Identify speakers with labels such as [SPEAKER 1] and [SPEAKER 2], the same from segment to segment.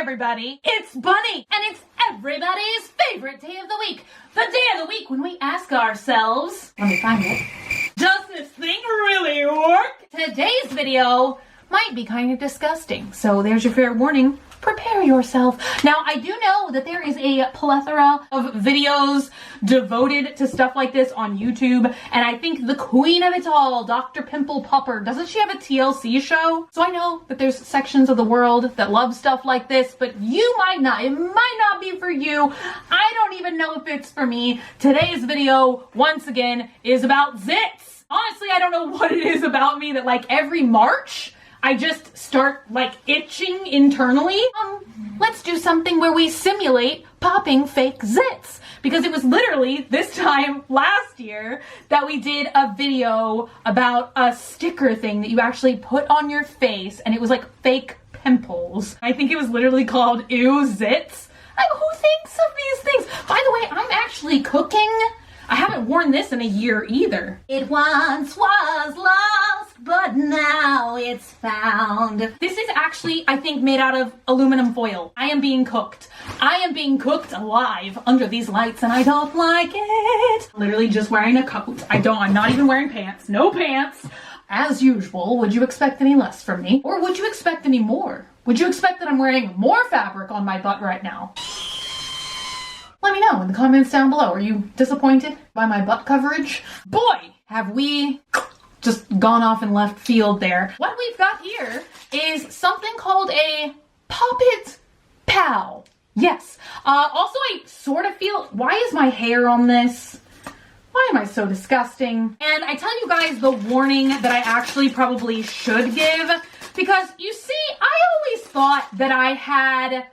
[SPEAKER 1] everybody, it's Bunny, and it's everybody's favorite day of the week. The day of the week when we ask ourselves, let me find it, does this thing really work? Today's video might be kind of disgusting, so there's your fair warning. Prepare yourself. Now, I do know that there is a plethora of videos devoted to stuff like this on YouTube, and I think the queen of it all, Dr. Pimple Popper, doesn't she have a TLC show? So I know that there's sections of the world that love stuff like this, but you might not. It might not be for you. I don't even know if it's for me. Today's video, once again, is about zits. Honestly, I don't know what it is about me that like every March, I just start like itching internally. Let's do something where we simulate popping fake zits, because it was literally this time last year that we did a video about a sticker thing that you actually put on your face, and it was like fake pimples. I think it was literally called Ew Zits. Like, who thinks of these things? By the way, I'm actually cooking. I haven't worn this in a year either. It once was lost, but now it's found. This is actually, I think, made out of aluminum foil. I am being cooked. I am being cooked alive under these lights, and I don't like it. Literally just wearing a coat. I'm not even wearing pants. No pants. As usual, would you expect any less from me? Or would you expect any more? Would you expect that I'm wearing more fabric on my butt right now? Let me know in the comments down below. Are you disappointed by my butt coverage? Boy, have we just gone off in left field there. What we've got here is something called a Poppet Pal. Yes. Also, I sort of feel, why is my hair on this? Why am I so disgusting? And I tell you guys the warning that I actually probably should give, because you see, I always thought that I had,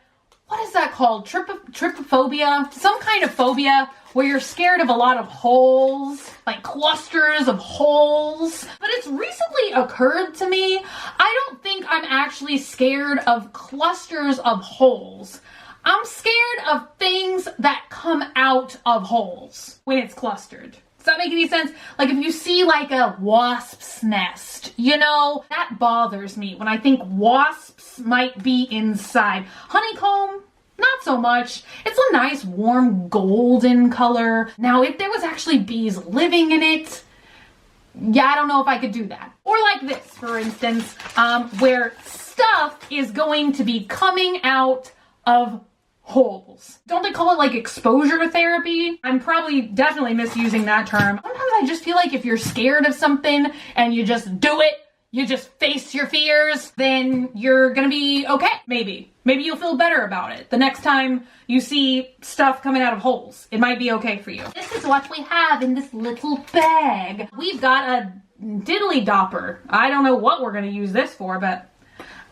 [SPEAKER 1] what is that called? Trypophobia? Some kind of phobia where you're scared of a lot of holes, like clusters of holes. But it's recently occurred to me, I don't think I'm actually scared of clusters of holes. I'm scared of things that come out of holes when it's clustered. Does that make any sense? Like if you see like a wasp's nest, you know, that bothers me when I think wasps might be inside. Honeycomb, not so much. It's a nice warm golden color. Now, if there was actually bees living in it, yeah, I don't know if I could do that. Or like this, for instance, where stuff is going to be coming out of holes. Don't they call it like exposure therapy? I'm probably definitely misusing that term. Sometimes I just feel like if you're scared of something and you just do it, you just face your fears, then you're gonna be okay. Maybe you'll feel better about it the next time you see stuff coming out of holes. It might be okay for you. This is what we have in this little bag. We've got a diddly dopper. I don't know what we're gonna use this for, but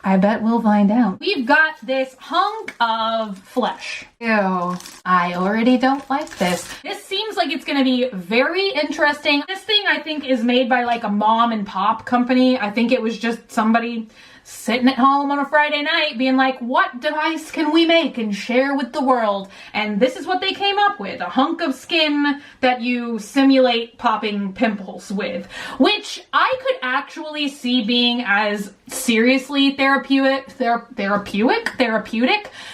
[SPEAKER 1] I bet we'll find out. We've got this hunk of flesh. Ew, I already don't like this. This seems like it's gonna be very interesting. This thing I think is made by like a mom and pop company. I think it was just somebody sitting at home on a Friday night being like, what device can we make and share with the world? And this is what they came up with, a hunk of skin that you simulate popping pimples with, which I could actually see being as seriously therapeutic,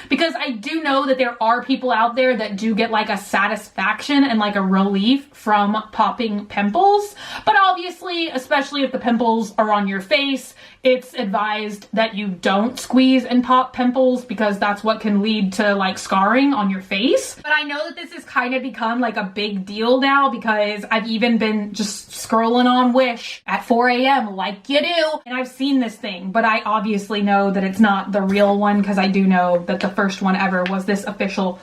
[SPEAKER 1] because I do know that there are people out there that do get like a satisfaction and like a relief from popping pimples. But obviously, especially if the pimples are on your face, it's advised that you don't squeeze and pop pimples, because that's what can lead to like scarring on your face. But I know that this has kind of become like a big deal now, because I've even been just scrolling on Wish at 4 a.m. like you do, and I've seen this thing, but I obviously know that it's not the real one, because I do know that the first one ever was this official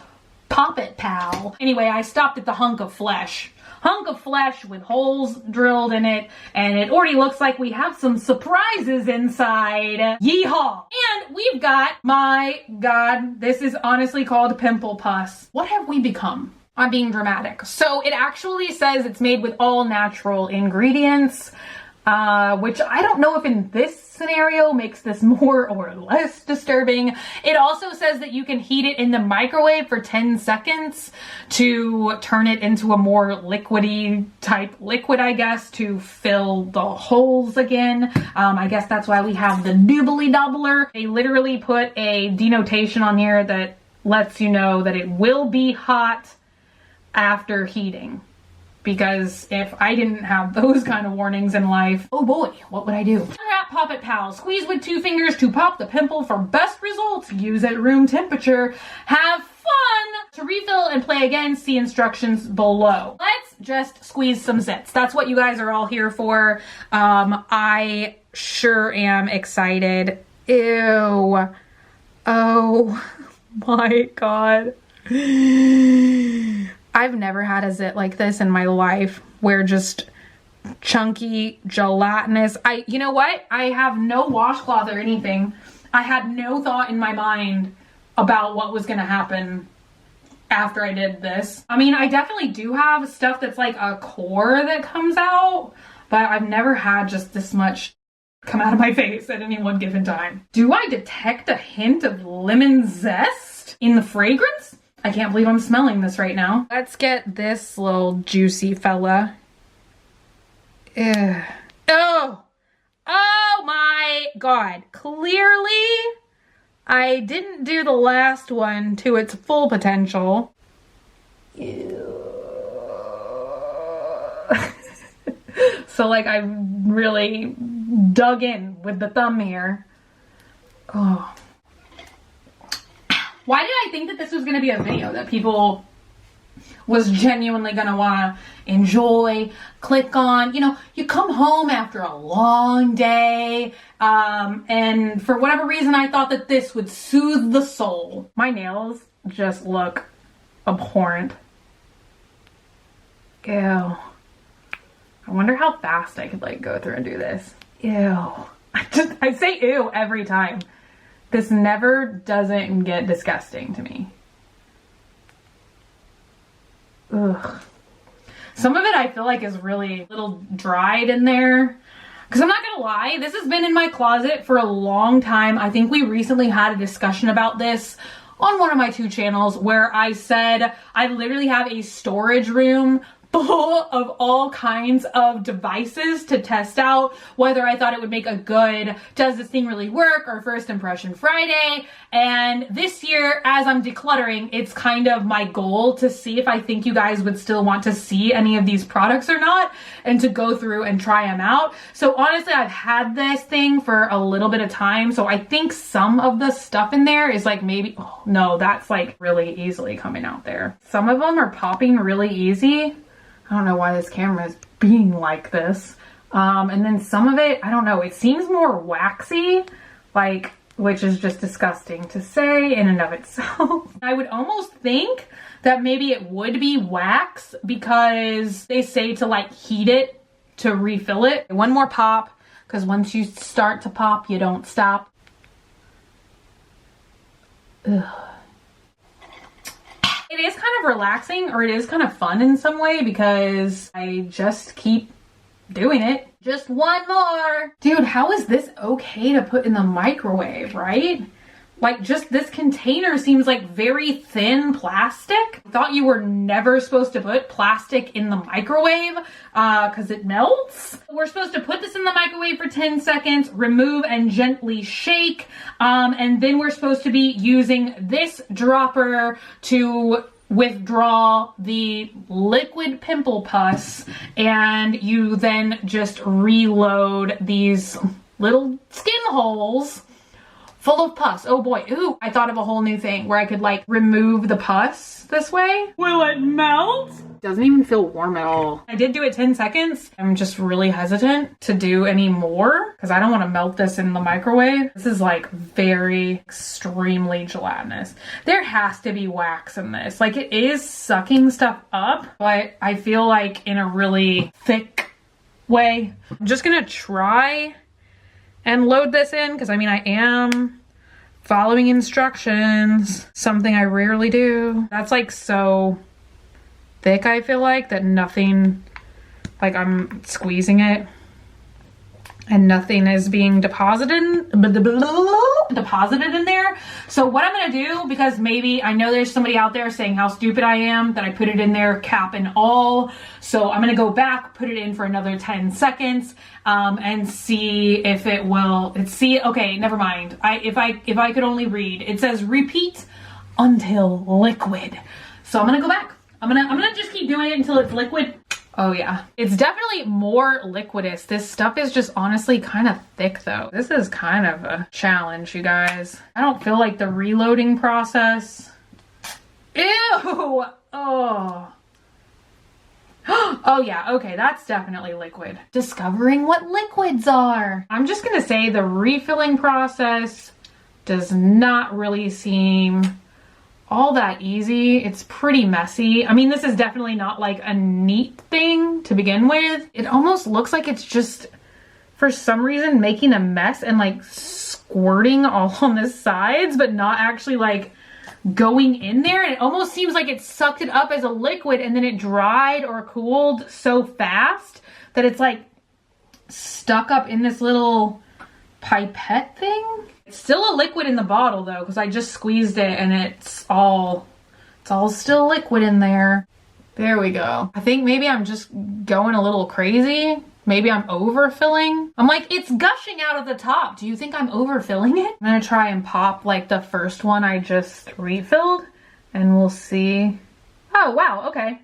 [SPEAKER 1] Poppet Pal. Anyway, I stopped at the hunk of flesh. Hunk of flesh with holes drilled in it, and it already looks like we have some surprises inside. Yeehaw! And we've got, my God, this is honestly called pimple pus. What have we become? I'm being dramatic. So it actually says it's made with all natural ingredients. which I don't know if in this scenario makes this more or less disturbing. It also says that you can heat it in the microwave for 10 seconds to turn it into a more liquidy type liquid, I guess, to fill the holes again. I guess that's why we have the doobly doubler. They literally put a denotation on here that lets you know that it will be hot after heating. Because if I didn't have those kind of warnings in life, oh boy, what would I do? Unwrap Pop It Pal. Squeeze with 2 fingers to pop the pimple for best results. Use at room temperature. Have fun! To refill and play again, see instructions below. Let's just squeeze some zits. That's what you guys are all here for. I sure am excited. Ew. Oh my God. I've never had a zit like this in my life, where just chunky, gelatinous. You know what? I have no washcloth or anything. I had no thought in my mind about what was gonna happen after I did this. I mean, I definitely do have stuff that's like a core that comes out, but I've never had just this much come out of my face at any one given time. Do I detect a hint of lemon zest in the fragrance? I can't believe I'm smelling this right now. Let's get this little juicy fella. Ugh. Oh! Oh my God. Clearly, I didn't do the last one to its full potential. Ew. So like I really dug in with the thumb here. Oh. Why did I think that this was going to be a video that people was genuinely going to want to enjoy, click on? You know, you come home after a long day, and for whatever reason, I thought that this would soothe the soul. My nails just look abhorrent. Ew. I wonder how fast I could like go through and do this. Ew. I say ew every time. This never doesn't get disgusting to me. Ugh. Some of it I feel like is really a little dried in there. Because I'm not gonna lie, this has been in my closet for a long time. I think we recently had a discussion about this on one of my 2 channels where I said I literally have a storage room full of all kinds of devices to test out whether I thought it would make a good does this thing really work or first impression Friday. And this year, as I'm decluttering, it's kind of my goal to see if I think you guys would still want to see any of these products or not, and to go through and try them out. So honestly, I've had this thing for a little bit of time, so I think some of the stuff in there is like maybe, oh no, that's like really easily coming out there. Some of them are popping really easy. I don't know why this camera is being like this. And then some of it, I don't know, it seems more waxy, like, which is just disgusting to say in and of itself. I would almost think that maybe it would be wax because they say to like heat it to refill it. One more pop, because once you start to pop, you don't stop. Ugh. It is kind of relaxing, or it is kind of fun in some way because I just keep doing it. Just one more. Dude, how is this okay to put in the microwave, right? Like, just this container seems like very thin plastic. I thought you were never supposed to put plastic in the microwave because it melts. We're supposed to put this in the microwave for 10 seconds, remove and gently shake. And then we're supposed to be using this dropper to withdraw the liquid pimple pus, and you then just reload these little skin holes full of pus. Oh boy. Ooh, I thought of a whole new thing where I could like remove the pus this way. Will it melt? Doesn't even feel warm at all. I did do it 10 seconds. I'm just really hesitant to do any more because I don't want to melt this in the microwave. This is like very extremely gelatinous. There has to be wax in this. Like, it is sucking stuff up, but I feel like in a really thick way. I'm just gonna try and load this in because I mean, I am following instructions, something I rarely do. That's like so thick, I feel like, that nothing, like I'm squeezing it. and nothing is being deposited in there. So what I'm gonna do, because maybe I know there's somebody out there saying how stupid I am that I put it in there cap and all, so I'm gonna go back, put it in for another 10 seconds and see if it will. Okay, never mind. If I could only read, it says repeat until liquid. So I'm gonna go back. I'm gonna just keep doing it until it's liquid. Oh yeah, it's definitely more liquidous. This stuff is just honestly kind of thick though. This is kind of a challenge, you guys. I don't feel like the reloading process. Ew! Oh. Oh yeah, okay, that's definitely liquid. Discovering what liquids are. I'm just gonna say the refilling process does not really seem all that easy. It's pretty messy. I mean, this is definitely not like a neat thing to begin with. It almost looks like it's just, for some reason, making a mess and like squirting all on the sides, but not actually like going in there. And it almost seems like it sucked it up as a liquid and then it dried or cooled so fast that it's like stuck up in this little pipette thing. It's still a liquid in the bottle though, because I just squeezed it and it's all still liquid in there. There we go. I think maybe I'm just going a little crazy. Maybe I'm overfilling. I'm like, it's gushing out of the top. Do you think I'm overfilling it? I'm gonna try and pop like the first one I just refilled and we'll see. Oh wow, okay.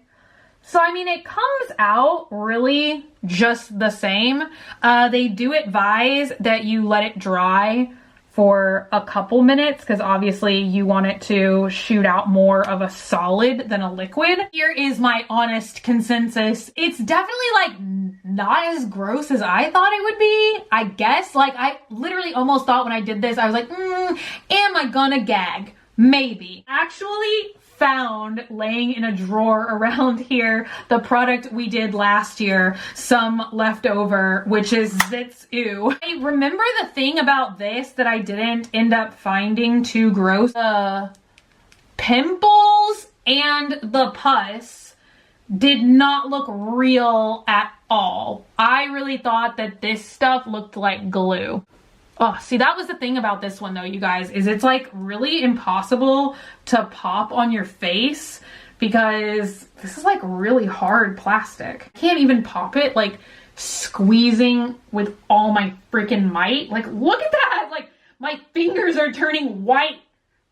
[SPEAKER 1] So I mean, it comes out really just the same. They do advise that you let it dry for a couple minutes because obviously you want it to shoot out more of a solid than a liquid. Here is my honest consensus. It's definitely like not as gross as I thought it would be, I guess. Like I literally almost thought when I did this, I was like, am I gonna gag? Maybe. Actually found laying in a drawer around here the product we did last year, some leftover, which is Zits Ew. I remember the thing about this that I didn't end up finding too gross. The pimples and the pus did not look real at all. I really thought that this stuff looked like glue. Oh, see, that was the thing about this one though, you guys, is it's like really impossible to pop on your face because this is like really hard plastic. I can't even pop it like squeezing with all my freaking might. Like, look at that. Like my fingers are turning white.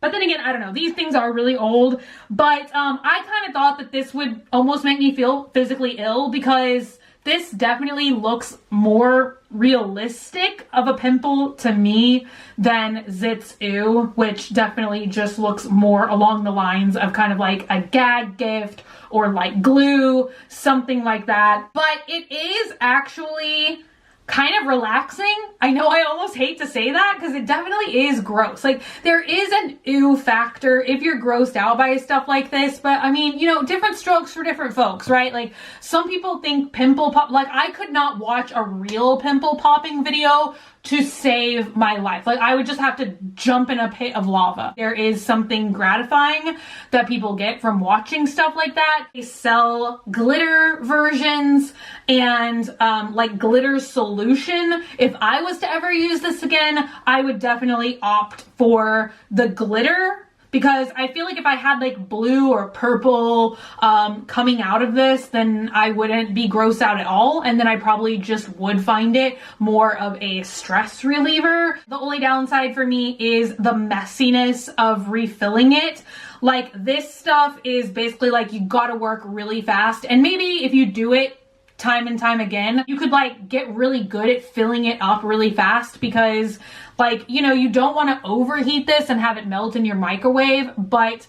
[SPEAKER 1] But then again, I don't know, these things are really old, but I kind of thought that this would almost make me feel physically ill because this definitely looks more realistic of a pimple to me than Zits Ew, which definitely just looks more along the lines of kind of like a gag gift or like glue, something like that. But it is actually kind of relaxing. I know I almost hate to say that because it definitely is gross. Like there is an ew factor if you're grossed out by stuff like this, but I mean, you know, different strokes for different folks, right? Like some people think pimple pop, like I could not watch a real pimple popping video to save my life. Like I would just have to jump in a pit of lava. There is something gratifying that people get from watching stuff like that. They sell glitter versions and like glitter solution. If I was to ever use this again, I would definitely opt for the glitter because I feel like if I had like blue or purple coming out of this, then I wouldn't be grossed out at all. And then I probably just would find it more of a stress reliever. The only downside for me is the messiness of refilling it. Like this stuff is basically like you gotta work really fast. And maybe if you do it time and time again, you could like get really good at filling it up really fast because like, you know, you don't want to overheat this and have it melt in your microwave, but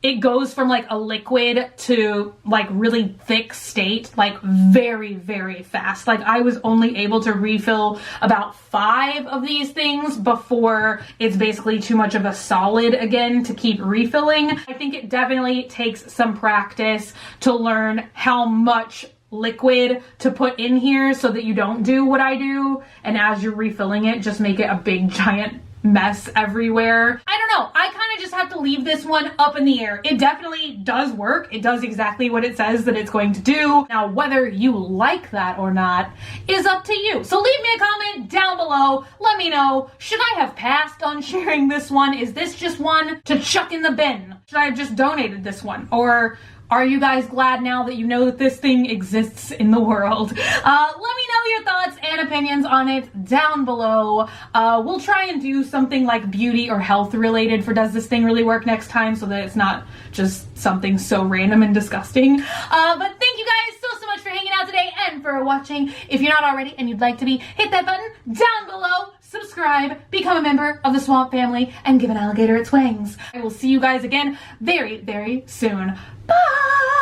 [SPEAKER 1] it goes from like a liquid to like really thick state, like very, very fast. Like I was only able to refill about 5 of these things before it's basically too much of a solid again to keep refilling. I think it definitely takes some practice to learn how much liquid to put in here so that you don't do what I do and as you're refilling it just make it a big giant mess everywhere. I don't know. I kind of just have to leave this one up in the air. It definitely does work. It does exactly what it says that it's going to do. Now, whether you like that or not is up to you. So leave me a comment down below. Let me know, should I have passed on sharing this one? Is this just one to chuck in the bin? Should I have just donated this one? Or are you guys glad now that you know that this thing exists in the world? Let me know your thoughts and opinions on it down below. We'll try and do something like beauty or health related for Does This Thing Really Work next time, so that it's not just something so random and disgusting. But thank you guys so much for hanging out today and for watching. If you're not already and you'd like to be, hit that button down below. Subscribe, become a member of the Swamp Family, and give an alligator its wings. I will see you guys again very, very soon. Bye!